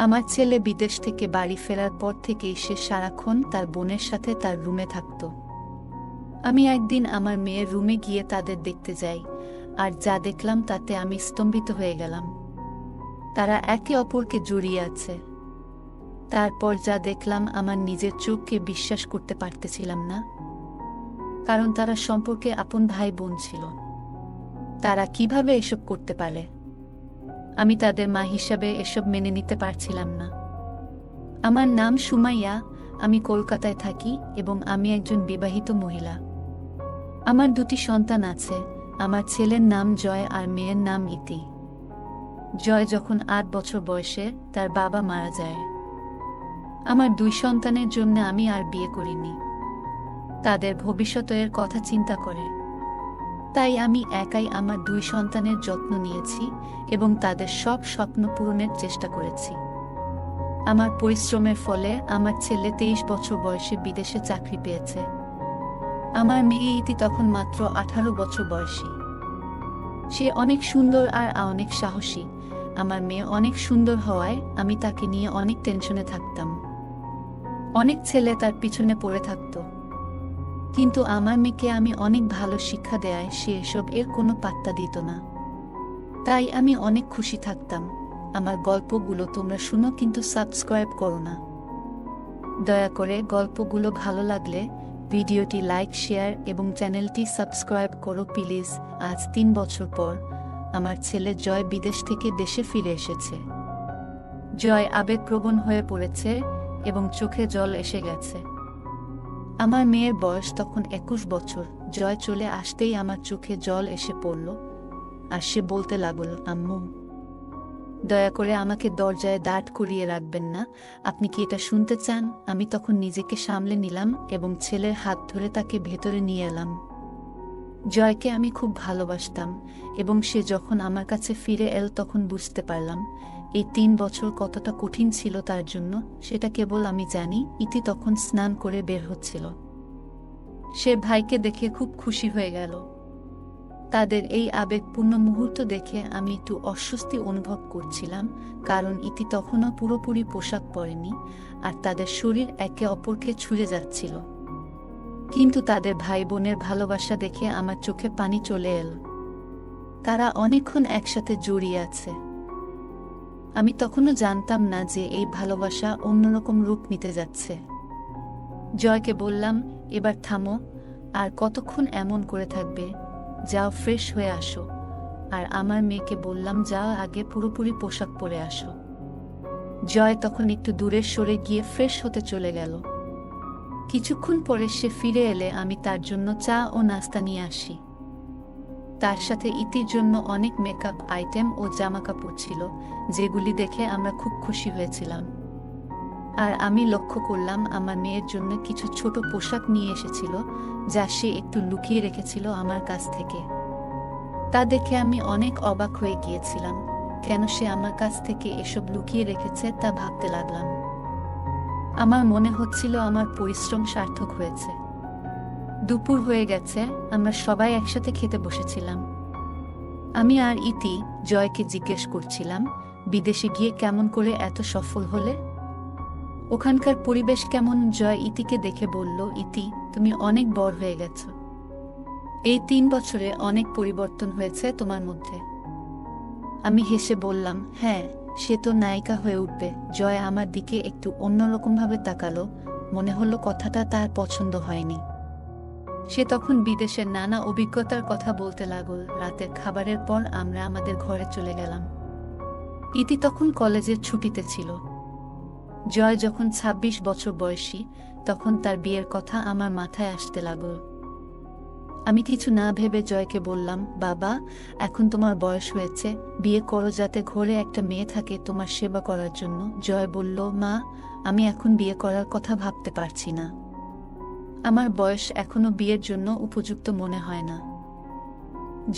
আমার ছেলে বিদেশ থেকে বাড়ি ফেরার পর থেকেই সে সারাক্ষণ তার বোনের সাথে তার রুমে থাকত। আমি একদিন আমার মেয়ের রুমে গিয়ে তাদের দেখতে যাই, আর যা দেখলাম তাতে আমি স্তম্ভিত হয়ে গেলাম। তারা একে অপরকে জড়িয়ে আছে। তারপর যা দেখলাম আমার নিজের চোখকে বিশ্বাস করতে পারতেছিলাম না, কারণ তারা সম্পর্কে আপন ভাই বোন ছিল। তারা কিভাবে এসব করতে পারে? আমি তাদের মা হিসাবে এসব মেনে নিতে পারছিলাম না। আমার নাম সুমাইয়া, আমি কলকাতায় থাকি এবং আমি একজন বিবাহিত মহিলা। আমার 2টি সন্তান আছে। আমার ছেলের নাম জয় আর মেয়ের নাম ইতি। জয় যখন 8 বছর বয়সে তার বাবা মারা যায়। আমার 2 সন্তানের জন্য আমি আর বিয়ে করিনি। তাদের ভবিষ্যতের কথা চিন্তা করে তাই আমি একাই আমার 2 সন্তানের যত্ন নিয়েছি এবং তাদের সব স্বপ্ন পূরণের চেষ্টা করেছি। আমার পরিশ্রমের ফলে আমার ছেলে 23 বছর বয়সে বিদেশে চাকরি পেয়েছে। আমার মেয়ে ইতি তখন মাত্র 18 বছর বয়সী। সে অনেক সুন্দর আর অনেক সাহসী। আমার মেয়ে অনেক সুন্দর হওয়ায় আমি তাকে নিয়ে অনেক টেনশনে থাকতাম। অনেক ছেলে তার পিছনে পড়ে থাকত, কিন্তু আমার মেয়েকে আমি অনেক ভালো শিক্ষা দেয়ায় সে এসব এর কোনো পাত্তা দিত না। তাই আমি অনেক খুশি থাকতাম। আমার গল্পগুলো তোমরা শুনো, কিন্তু সাবস্ক্রাইব করো না। দয়া করে গল্পগুলো ভালো লাগলে ভিডিওটি লাইক, শেয়ার এবং চ্যানেলটি সাবস্ক্রাইব করো প্লিজ। আজ 3 বছর পর আমার ছেলে জয় বিদেশ থেকে দেশে ফিরে এসেছে। জয় আবেগপ্রবণ হয়ে পড়েছে এবং চোখে জল এসে গেছে। আমার মেয়ের বয়স তখন 21 বছর। জয় চলে আসতেই আমার চোখে জল এসে পড়ল আর সে বলতে লাগল, আম্মু, দয়া করে আমাকে দরজায় দাঁড় করিয়ে রাখবেন না। আপনি কি এটা শুনতে চান? আমি তখন নিজেকে সামলে নিলাম এবং ছেলের হাত ধরে তাকে ভেতরে নিয়ে এলাম। জয়কে আমি খুব ভালোবাসতাম এবং সে যখন আমার কাছে ফিরে এল তখন বুঝতে পারলাম এই 3 বছর কতটা কঠিন ছিল তার জন্য। সেটা কেবল আমি জানি। ইতি তখন স্নান করে বের হচ্ছিল। সে ভাইকে দেখে খুব খুশি হয়ে গেল। তাদের এই আবেগপূর্ণ মুহূর্ত দেখে আমি একটু অস্বস্তি অনুভব করছিলাম, কারণ ইতি তখনও পুরোপুরি পোশাক পরেনি আর তাদের শরীর একে অপরকে ছুঁয়ে যাচ্ছিল। কিন্তু তাদের ভাই বোনের ভালোবাসা দেখে আমার চোখে পানি চলে এলো। তারা অনেকক্ষণ একসাথে জড়িয়ে আছে। আমি তখনও জানতাম না যে এই ভালোবাসা অন্যরকম রূপ নিতে যাচ্ছে। জয়কে বললাম, এবার থামো, আর কতক্ষণ এমন করে থাকবে? যাও, ফ্রেশ হয়ে আসো। আর আমার মেয়েকে বললাম, যাও, আগে পুরোপুরি পোশাক পরে আসো। জয় তখন একটু দূরে সরে গিয়ে ফ্রেশ হতে চলে গেল। কিছুক্ষণ পরে সে ফিরে এলে আমি তার জন্য চা ও নাস্তা নিয়ে আসি। তার সাথে ইতির জন্য অনেক মেকআপ আইটেম ও জামাকাপড় ছিল, যেগুলি দেখে আমরা খুব খুশি হয়েছিলাম। আর আমি লক্ষ্য করলাম আমার মেয়ের জন্য কিছু ছোট পোশাক নিয়ে এসেছিল, যা সে একটু লুকিয়ে রেখেছিল আমার কাছ থেকে। তা দেখে আমি অনেক অবাক হয়ে গিয়েছিলাম। কেন সে আমার কাছ থেকে এসব লুকিয়ে রেখেছে তা ভাবতে লাগলাম। আমার মনে হচ্ছিল আমার পরিশ্রম সার্থক হয়েছে। দুপুর হয়ে গেছে, আমরা সবাই একসাথে খেতে বসেছিলাম। আমি আর ইতি জয়কে জিজ্ঞেস করছিলাম, বিদেশে গিয়ে কেমন করে এত সফল হলে? ওখানকার পরিবেশ কেমন? জয় ইতিকে দেখে বলল, ইতি, তুমি অনেক বড় হয়ে গেছো। এই 3 বছরে অনেক পরিবর্তন হয়েছে তোমার মধ্যে। আমি হেসে বললাম, হ্যাঁ, সে তো নায়িকা হয়ে উঠবে। জয় আমার দিকে একটু অন্যরকমভাবে তাকালো। মনে হলো কথাটা তার পছন্দ হয়নি। সে তখন বিদেশের নানা অভিজ্ঞতার কথা বলতে লাগল। রাতের খাবারের পর আমরা আমাদের ঘরে চলে গেলাম। ইতি তখন কলেজের ছুটিতে ছিল। জয় যখন 26 বছর বয়সী, তখন তার বিয়ের কথা আমার মাথায় আসতে লাগল। আমি কিছু না ভেবে জয়কে বললাম, বাবা, এখন তোমার বয়স হয়েছে, বিয়ে করো যাতে ঘরে একটা মেয়ে থাকে তোমার সেবা করার জন্য। জয় বলল, মা, আমি এখন বিয়ে করার কথা ভাবতে পারছি না। আমার বয়স এখনো বিয়ের জন্য উপযুক্ত মনে হয় না।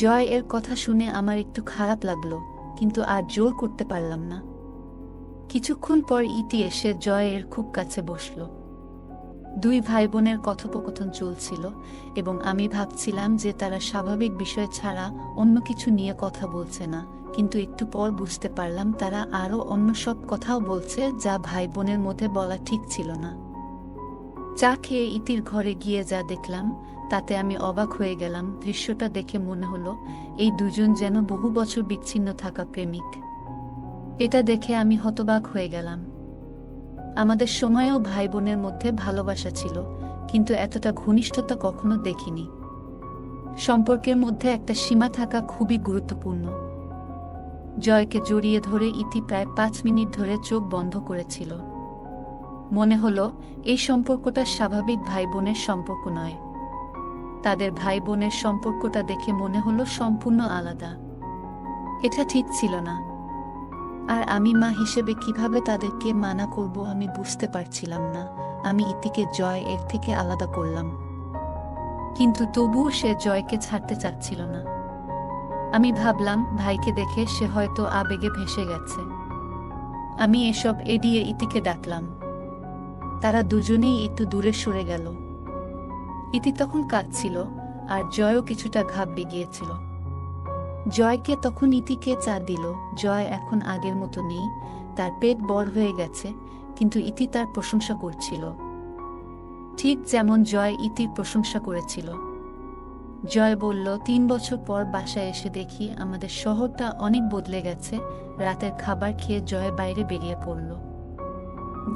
জয় এর কথা শুনে আমার একটু খারাপ লাগলো, কিন্তু আর জোর করতে পারলাম না। কিছুক্ষণ পর ইতি এসে জয়ের খুব কাছে বসল। 2 ভাই বোনের কথোপকথন চলছিল এবং আমি ভাবছিলাম যে তারা স্বাভাবিক বিষয় ছাড়া অন্য কিছু নিয়ে কথা বলছে না, কিন্তু একটু পর বুঝতে পারলাম তারা আরও অন্য সব কথাও বলছে যা ভাই বোনের মধ্যে বলা ঠিক ছিল না। চা খেয়ে ইতির ঘরে গিয়ে যা দেখলাম তাতে আমি অবাক হয়ে গেলাম। দৃশ্যটা দেখে মনে হলো এই দুজন যেন বহু বছর বিচ্ছিন্ন থাকা প্রেমিক। এটা দেখে আমি হতবাক হয়ে গেলাম। আমাদের সময়েও ভাই বোনের মধ্যে ভালোবাসা ছিল, কিন্তু এতটা ঘনিষ্ঠতা কখনো দেখিনি। সম্পর্কের মধ্যে একটা সীমা থাকা খুবই গুরুত্বপূর্ণ। জয়কে জড়িয়ে ধরে ইতি প্রায় 5 মিনিট ধরে চোখ বন্ধ করেছিল। মনে হলো এই সম্পর্কটা স্বাভাবিক ভাই বোনের সম্পর্ক নয়। তাদের ভাই বোনের সম্পর্কটা দেখে মনে হলো সম্পূর্ণ আলাদা। এটা ঠিক ছিল না। আর আমি মা হিসেবে কিভাবে তাদেরকে মানা করব আমি বুঝতে পারছিলাম না। আমি ইতিকে জয় এর থেকে আলাদা করলাম, কিন্তু তবুও সে জয়কে ছাড়তে চাচ্ছিল না। আমি ভাবলাম ভাইকে দেখে সে হয়তো আবেগে ভেসে গেছে। আমি এসব এড়িয়ে ইতিকে ডাকলাম। তারা দুজনেই একটু দূরে সরে গেল। ইতি তখন কাঁদছিল আর জয়ও কিছুটা ঘাবড়ে গিয়েছিল। জয়কে তখন ইতিকে চা দিল। জয় এখন আগের মতো নেই, তার পেট বড় হয়ে গেছে, কিন্তু ইতি তার প্রশংসা করছিল, ঠিক যেমন জয় ইতির প্রশংসা করেছিল। জয় বলল, 3 বছর পর বাসায় এসে দেখি আমাদের শহরটা অনেক বদলে গেছে। রাতের খাবার খেয়ে জয় বাইরে বেরিয়ে পড়ল।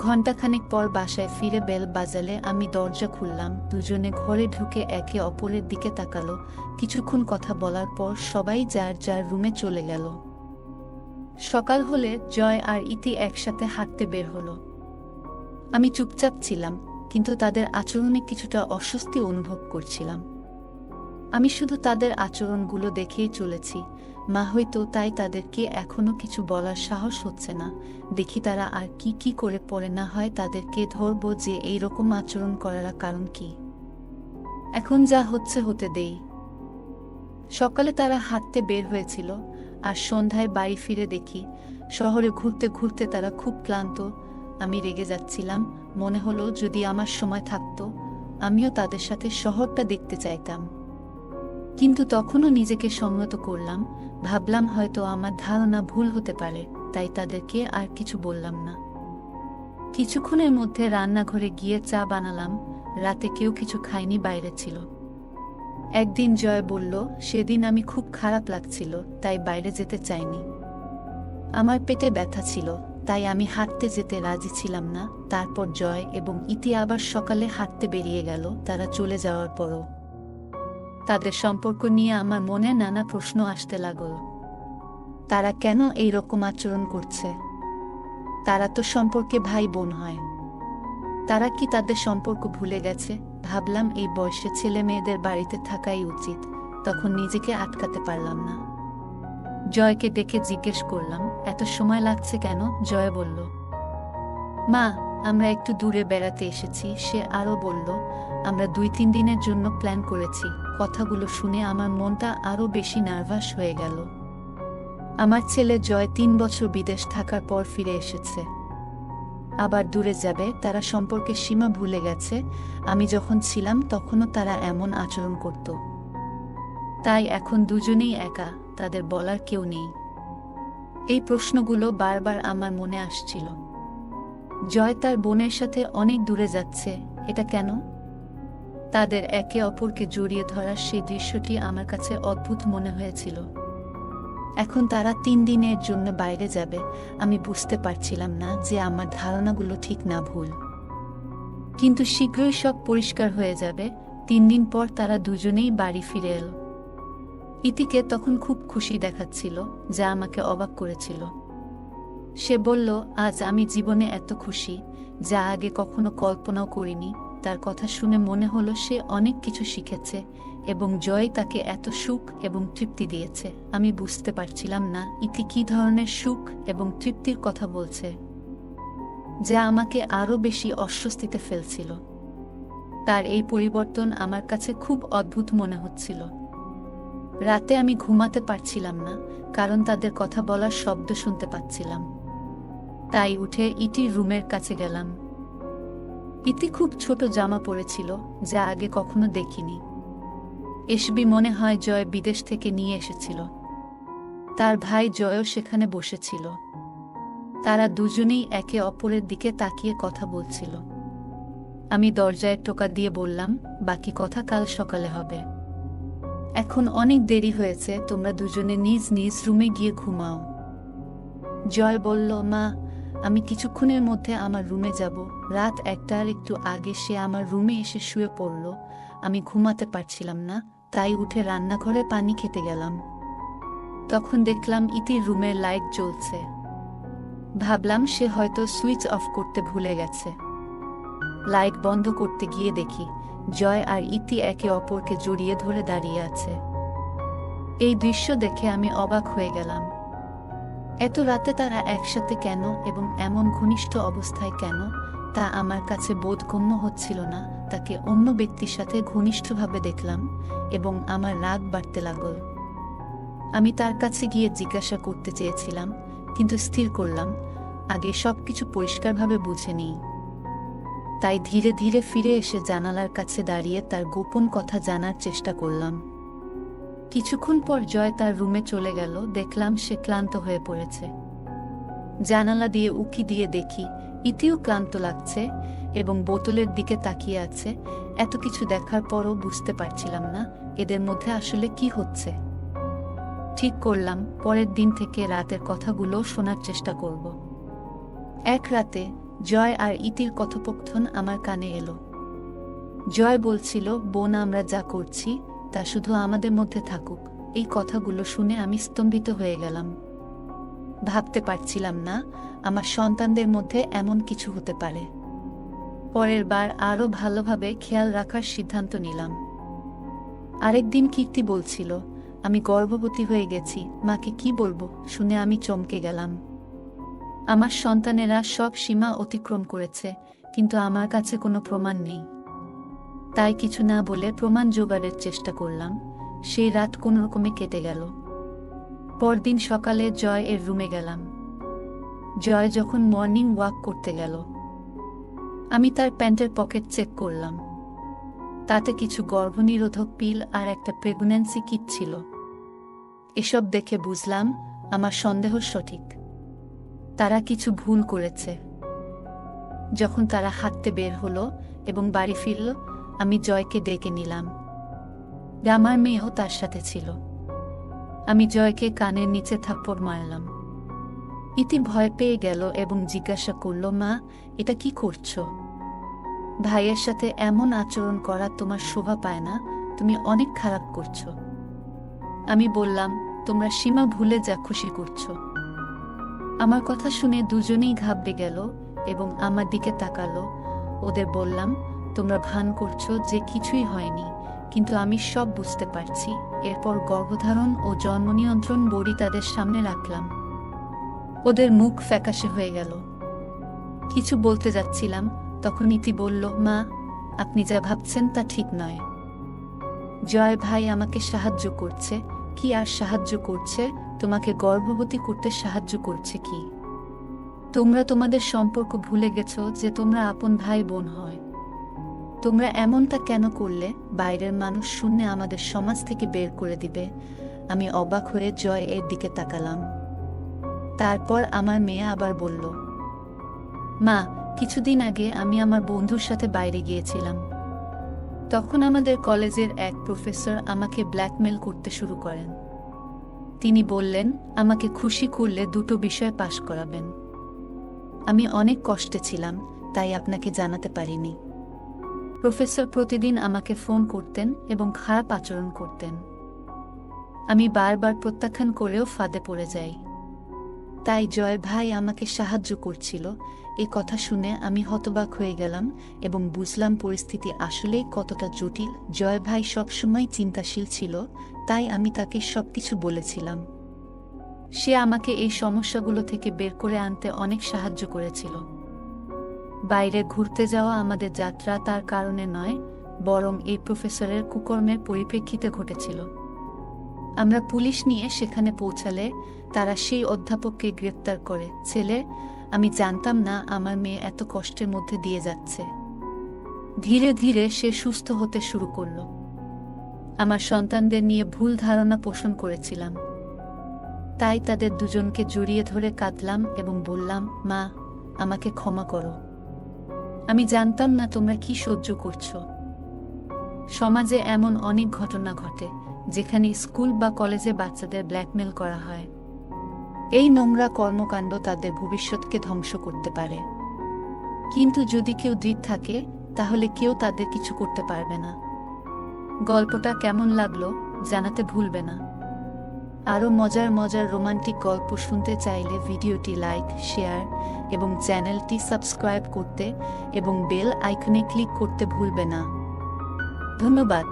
ঘণ্টাখানেক পর বাসায় ফিরে বেল বাজালে আমি দরজা খুললাম। দুজনে ঘরে ঢুকে একে অপরের দিকে তাকালো। কিছুক্ষণ কথা বলার পর সবাই যার যার রুমে চলে গেল। সকাল হলে জয় আর ইতি একসাথে হাঁটতে বের হলো। আমি চুপচাপ ছিলাম, কিন্তু তাদের আচরণে কিছুটা অস্বস্তি অনুভব করছিলাম। আমি শুধু তাদের আচরণগুলো দেখেই চলেছি। মা হয়তো তাই তাদেরকে এখনো কিছু বলার সাহস হচ্ছে না। দেখি তারা আর কি কি করে পড়ে, না হয় তাদেরকে ধরবো যে এই রকম আচরণ করার কারণ কি। এখন যা হচ্ছে হতে দেই। সকালে তারা হাঁটতে বের হয়েছিল, আর সন্ধ্যায় বাড়ি ফিরে দেখি শহরে ঘুরতে ঘুরতে তারা খুব ক্লান্ত। আমি রেগে যাচ্ছিলাম। মনে হলো যদি আমার সময় থাকতো আমিও তাদের সাথে শহরটা দেখতে চাইতাম। কিন্তু তখনও নিজেকে সংযত করলাম। ভাবলাম হয়তো আমার ধারণা ভুল হতে পারে, তাই তাদেরকে আর কিছু বললাম না। কিছুক্ষণের মধ্যে রান্নাঘরে গিয়ে চা বানালাম। রাতে কেউ কিছু খায়নি, বাইরে ছিল। একদিন জয় বলল, সেদিন আমি খুব খারাপ লাগছিল, তাই বাইরে যেতে চাইনি। আমার পেটে ব্যথা ছিল, তাই আমি হাঁটতে যেতে রাজি ছিলাম না। তারপর জয় এবং ইতি আবার সকালে হাঁটতে বেরিয়ে গেল। তারা চলে যাওয়ার পরও তাদের সম্পর্ক নিয়ে আমার মনে নানা প্রশ্ন আসতে লাগল। তারা কেন এই রকম আচরণ করছে? তারা তো সম্পর্কে ভাই বোন হয়। তারা কি তাদের সম্পর্ক ভুলে গেছে? ভাবলাম এই বয়সে ছেলে মেয়েদের বাড়িতে থাকাই উচিত। তখন নিজেকে আটকাতে পারলাম না। জয়কে ডেকে জিজ্ঞেস করলাম, এত সময় লাগছে কেন? জয় বলল, মা, আমরা একটু দূরে বেড়াতে এসেছি। সে আরও বলল, আমরা 2-3 দিনের জন্য প্ল্যান করেছি। কথাগুলো শুনে আমার মনটা আরও বেশি নার্ভাস হয়ে গেল। আমার ছেলে জয় 3 বছর বিদেশ থাকার পর ফিরে এসেছে, আবার দূরে যাবে। তারা সম্পর্কের সীমা ভুলে গেছে। আমি যখন ছিলাম তখনও তারা এমন আচরণ করত। তাই এখন দুজনেই একা, তাদের বলার কেউ নেই। এই প্রশ্নগুলো বারবার আমার মনে আসছিল। জয় তার বোনের সাথে অনেক দূরে যাচ্ছে, এটা কেন? তাদের একে অপরকে জড়িয়ে ধরার সেই দৃশ্যটি আমার কাছে অদ্ভুত মনে হয়েছিল। এখন তারা 3 দিনের জন্য বাইরে যাবে। আমি বুঝতে পারছিলাম না যে আমার ধারণাগুলো ঠিক না ভুল। কিন্তু শীঘ্রই সব পরিষ্কার হয়ে যাবে। 3 দিন পর তারা দুজনেই বাড়ি ফিরে এলো। ইতিকে তখন খুব খুশি দেখাচ্ছিল, যা আমাকে অবাক করেছিল। সে বলল, আজ আমি জীবনে এত খুশি যা আগে কখনো কল্পনাও করিনি। তার কথা শুনে মনে হলো সে অনেক কিছু শিখেছে এবং জয় তাকে এত সুখ এবং তৃপ্তি দিয়েছে। আমি বুঝতে পারছিলাম না ইতি কী ধরনের সুখ এবং তৃপ্তির কথা বলছে, যা আমাকে আরও বেশি অস্বস্তিতে ফেলছিল। তার এই পরিবর্তন আমার কাছে খুব অদ্ভুত মনে হচ্ছিল। রাতে আমি ঘুমাতে পারছিলাম না, কারণ তাদের কথা বলার শব্দ শুনতে পাচ্ছিলাম। তাই উঠে ইতির রুমের কাছে গেলাম। ইতি খুব ছোট জামা পরেছিল, যা আগে কখনো দেখিনি। এসবি মনে হয় জয় বিদেশ থেকে নিয়ে এসেছিল। তার ভাই জয়ও সেখানে বসেছিল। তারা দুজনেই একে অপরের দিকে তাকিয়ে কথা বলছিল। আমি দরজায় টোকা দিয়ে বললাম, বাকি কথা কাল সকালে হবে। এখন অনেক দেরি হয়েছে, তোমরা দুজনে নিজ নিজ রুমে গিয়ে ঘুমাও। জয় বলল, মা, আমি কিছুক্ষণের মধ্যে আমার রুমে যাব। রাত 1টার একটু আগে সে আমার রুমে এসে শুয়ে পড়ল। আমি ঘুমাতে পারছিলাম না, তাই উঠে রান্নাঘরে পানি খেতে গেলাম। তখন দেখলাম ইতির রুমের লাইট জ্বলছে। ভাবলাম সে হয়তো সুইচ অফ করতে ভুলে গেছে। লাইট বন্ধ করতে গিয়ে দেখি জয় আর ইতি একে অপরকে জড়িয়ে ধরে দাঁড়িয়ে আছে। এই দৃশ্য দেখে আমি অবাক হয়ে গেলাম। এত রাতে তারা একসাথে কেন এবং এমন ঘনিষ্ঠ অবস্থায় কেন তা আমার কাছে বোধগম্য হচ্ছিল না। তাকে অন্য ব্যক্তির সাথে ঘনিষ্ঠভাবে দেখলাম এবং আমার রাগ বাড়তে লাগল। আমি তার কাছে গিয়ে জিজ্ঞাসা করতে চেয়েছিলাম, কিন্তু স্থির করলাম আগে সবকিছু পরিষ্কারভাবে বুঝে নিই। তাই ধীরে ধীরে ফিরে এসে জানালার কাছে দাঁড়িয়ে তার গোপন কথা জানার চেষ্টা করলাম। কিছুক্ষণ পর জয় তার রুমে চলে গেল। দেখলাম সে ক্লান্ত হয়ে পড়েছে। জানালা দিয়ে উঁকি দিয়ে দেখি ইতিও ক্লান্ত লাগছে এবং বোতলের দিকে তাকিয়ে আছে। এত কিছু দেখার পরও বুঝতে পারছিলাম না এদের মধ্যে আসলে কি হচ্ছে। ঠিক করলাম পরের দিন থেকে রাতের কথাগুলো শোনার চেষ্টা করব। এক রাতে জয় আর ইতির কথোপকথন আমার কানে এলো। জয় বলছিল, বোন, আমরা যা করছি তা শুধু আমাদের মধ্যে থাকুক। এই কথাগুলো শুনে আমি স্তম্ভিত হয়ে গেলাম। ভাবতে পারছিলাম না আমার সন্তানদের মধ্যে এমন কিছু হতে পারে। পরের বার আরও ভালোভাবে খেয়াল রাখার সিদ্ধান্ত নিলাম। আরেকদিন কীর্তি বলছিল, আমি গর্ভবতী হয়ে গেছি। মাকে কি বলবো শুনে আমি চমকে গেলাম। আমার সন্তানেরা সব সীমা অতিক্রম করেছে, কিন্তু আমার কাছে কোনো প্রমাণ নেই। তাই কিছু না বলে প্রমাণ জোগাড়ের চেষ্টা করলাম। সেই রাত কোনোরকমে কেটে গেল। পরদিন সকালে জয় এর রুমে গেলাম। জয় যখন মর্নিং ওয়াক করতে গেল, আমি তার প্যান্টের পকেট চেক করলাম। তাতে কিছু গর্ভনিরোধক পিল আর একটা প্রেগন্যান্সি কিট ছিল। এসব দেখে বুঝলাম আমার সন্দেহ সঠিক। তারা কিছু ভুল করেছে। যখন তারা হাঁটতে বের হলো এবং বাড়ি ফিরল, আমি জয়কে ডেকে নিলাম। আমার মেয়েও তার সাথে ছিল। আমি জয়কে কানের নিচে থাপ্পড় মারলাম। ইতি ভয় পেয়ে গেল এবং জিজ্ঞাসা করল, মা, এটা কি করছো? ভাইয়ের সাথে এমন আচরণ করা তোমার শোভা পায় না, তুমি অনেক খারাপ করছো। আমি বললাম, তোমরা সীমা ভুলে যা খুশি করছো। আমার কথা শুনে দুজনেই ঘাবড়ে গেল এবং আমার দিকে তাকালো। ওদের বললাম, তোমরা ভান করছো যে কিছুই হয়নি, কিন্তু আমি সব বুঝতে পারছি। এরপর গর্ভধারণ ও জন্ম নিয়ন্ত্রণ বড়ি তাদের সামনে রাখলাম। ওদের মুখ ফ্যাকাশে হয়ে গেল। কিছু বলতে যাচ্ছিলাম, তখন ইতি বলল, মা, আপনি যা ভাবছেন তা ঠিক নয়। জয় ভাই আমাকে সাহায্য করছে। কি আর সাহায্য করছে? তোমাকে গর্ভবতী করতে সাহায্য করছে কি? তোমরা তোমাদের সম্পর্ক ভুলে গেছো যে তোমরা আপন ভাই বোন হয়। তোমরা এমনটা কেন করলে? বাইরের মানুষ শুনে আমাদের সমাজ থেকে বের করে দিবে। আমি অবাক হয়ে জয় এর দিকে তাকালাম। তারপর আমার মেয়ে আবার বলল, মা, কিছুদিন আগে আমি আমার বন্ধুর সাথে বাইরে গিয়েছিলাম। তখন আমাদের কলেজের এক প্রফেসর আমাকে ব্ল্যাকমেল করতে শুরু করেন। তিনি বললেন, আমাকে খুশি করলে 2টো বিষয় পাশ করাবেন। আমি অনেক কষ্টে ছিলাম, তাই আপনাকে জানাতে পারিনি। প্রফেসর প্রতিদিন আমাকে ফোন করতেন এবং খারাপ আচরণ করতেন। আমি বারবার প্রত্যাখ্যান করেও ফাঁদে পড়ে যাই। তাই জয় ভাই আমাকে সাহায্য করছিল। এই কথা শুনে আমি হতবাক হয়ে গেলাম এবং বুঝলাম পরিস্থিতি আসলেই কতটা জটিল। জয় ভাই সবসময় চিন্তাশীল ছিল, তাই আমি তাকে সবকিছু বলেছিলাম। সে আমাকে এই সমস্যাগুলো থেকে বের করে আনতে অনেক সাহায্য করেছিল। বাইরে ঘুরতে যাওয়া আমাদের যাত্রা তার কারণে নয়, বরং এই প্রফেসরের কুকর্মের পরিপ্রেক্ষিতে ঘটেছিল। আমরা পুলিশ নিয়ে সেখানে পৌঁছালে তারা সেই অধ্যাপককে গ্রেপ্তার করে। ছেলে, আমি জানতাম না আমার মেয়ে এত কষ্টের মধ্যে দিয়ে যাচ্ছে। ধীরে ধীরে সে সুস্থ হতে শুরু করল। আমার সন্তানদের নিয়ে ভুল ধারণা পোষণ করেছিলাম। তাই তাদের দুজনকে জড়িয়ে ধরে কাঁদলাম এবং বললাম, মা, আমাকে ক্ষমা করো। আমি জানতাম না তোমরা কি সহ্য করছো। সমাজে এমন অনেক ঘটনা ঘটে যেখানে স্কুল বা কলেজে বাচ্চাদের ব্ল্যাকমেল করা হয়। এই নোংরা কর্মকাণ্ড তাদের ভবিষ্যৎকে ধ্বংস করতে পারে। কিন্তু যদি কেউ দৃঢ় থাকে তাহলে কেউ তাদের কিছু করতে পারবে না। গল্পটা কেমন লাগলো জানাতে ভুলবে না। আরও মজার মজার রোমান্টিক গল্প শুনতে চাইলে ভিডিওটি লাইক, শেয়ার এবং চ্যানেলটি সাবস্ক্রাইব করতে এবং বেল আইকনে ক্লিক করতে ভুলবে না। ধন্যবাদ।